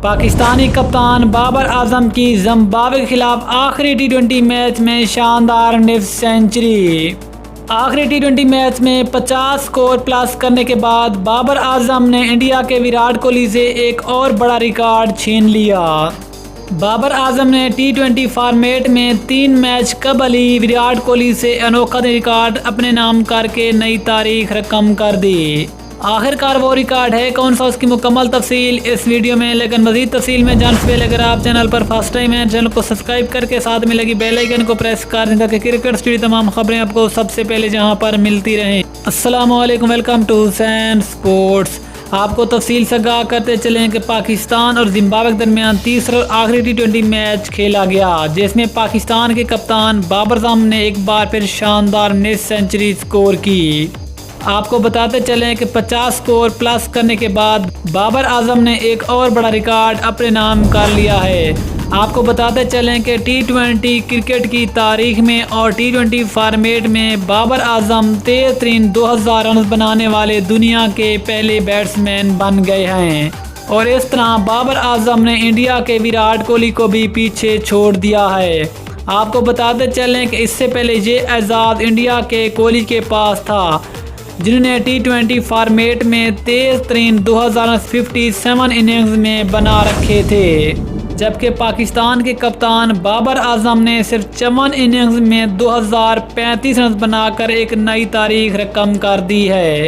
पाकिस्तानी कप्तान बाबर आजम की जिम्बाब्वे के खिलाफ आखिरी टी20 मैच में शानदार निफ्ट सेंचुरी। आखिरी टी20 मैच में 50 स्कोर प्लस करने के बाद बाबर आजम ने इंडिया के विराट कोहली से एक और बड़ा रिकॉर्ड छीन लिया। बाबर आजम ने टी20 फॉर्मेट में 3 मैच कबली विराट कोहली से अनोखा रिकॉर्ड अपने नाम करके नई तारीख रकम कर दी। आखिरकार वो रिकॉर्ड है कौन सा, उसकी मुकम्मल तफसील इस वीडियो में। लेकिन मजीद तफसील में जाने से पहले अगर आप चैनल पर फर्स्ट टाइम हैं, चैनल को सब्सक्राइब करके साथ में लगी बेल आइकन को प्रेस कर दें ताकि क्रिकेट से जुड़ी तमाम खबरें आपको सबसे पहले जहां पर मिलती रहें। अस्सलाम वालेकुम, वेलकम टू सैन स्पोर्ट्स। आपको तफसील से आगाह करते चलें कि पाकिस्तान और जिम्बाब्वे के दरमियान तीसरा और आखिरी टी20 मैच खेला गया, जिसमें पाकिस्तान के कप्तान बाबर आजम ने एक बार फिर शानदार निफ्ट सेंचुरी स्कोर की। आपको बताते चलें कि 50 स्कोर प्लस करने के बाद बाबर आजम ने एक और बड़ा रिकॉर्ड अपने नाम कर लिया है। आपको बताते चलें कि टी20 क्रिकेट की तारीख में और टी20 फॉर्मेट में बाबर आजम तेज तरीन 2000 रन बनाने वाले दुनिया के पहले बैट्समैन बन गए हैं। और इस तरह बाबर आजम ने इंडिया के विराट कोहली को भी पीछे छोड़ दिया है। आपको बताते चलें कि इससे पहले ये एजाज़ इंडिया के कोहली के पास था, जिन्होंने टी20 फॉर्मेट में तेज तरीन 2057 इनिंग्स में बना रखे थे, जबकि पाकिस्तान के कप्तान बाबर आजम ने सिर्फ 54 इनिंग्स में 2035 रन बनाकर एक नई तारीख रकम कर दी है।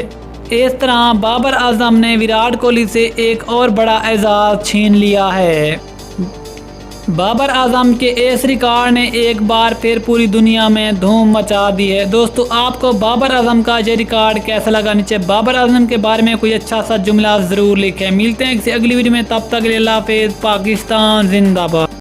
इस तरह बाबर आजम ने विराट कोहली से एक और बड़ा एजाज़ छीन लिया है। बाबर आजम के इस रिकॉर्ड ने एक बार फिर पूरी दुनिया में धूम मचा दी है। दोस्तों, आपको बाबर आजम का ये रिकॉर्ड कैसा लगा? नीचे बाबर आजम के बारे में कोई अच्छा सा जुमला ज़रूर लिखें। मिलते हैं किसी अगली वीडियो में, तब तक के लिए अल्लाह हाफिज़। पाकिस्तान जिंदाबाद।